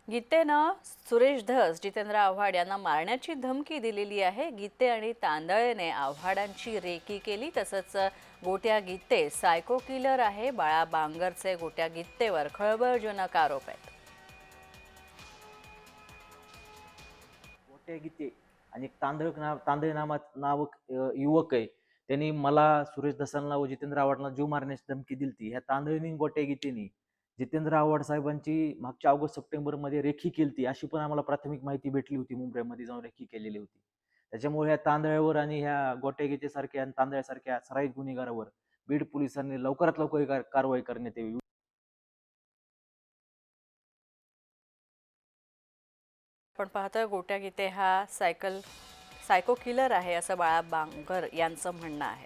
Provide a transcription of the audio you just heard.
गीतेनं सुरेश धस, जितेंद्र आव्हाड यांना मारण्याची धमकी दिलेली आहे। गीते आणि तांदळेने आव्हाडांची रेकी केली। तसंच गोट्या गीते सायको किलर आहे। बाळा बांगरचे गोट्या गीतेवर खळबळजनक आरोप आहेत। गोट्या गीते आणि एक तांदळे नावक युवक आहे. त्यांनी मला सुरेश धसांना व जितेंद्र आव्हाडांना जीव मारण्याची धमकी दिलती. ह्या तांदळीनी गोट्या गीतेनी जितेंद्र आव्हाड साहेबांची मागच्या ऑगस्ट सप्टेंबरमध्ये रेखी केलती, अशी पण आम्हाला प्राथमिक माहिती भेटली होती. मुंबईमध्ये जाऊन रेखी केलेली होती. त्याच्यामुळे ह्या तांदळ्यावर आणि ह्या गोट्या गीतेसारख्या आणि तांदळ्यासारख्या सराईत गुन्हेगारावर बीड पोलिसांनी लवकरात लवकर कारवाई करण्यात यावी. आपण पाहतोय गोट्या गीते हा सायको किलर आहे, असं बाळा बांगर यांचं म्हणणं आहे।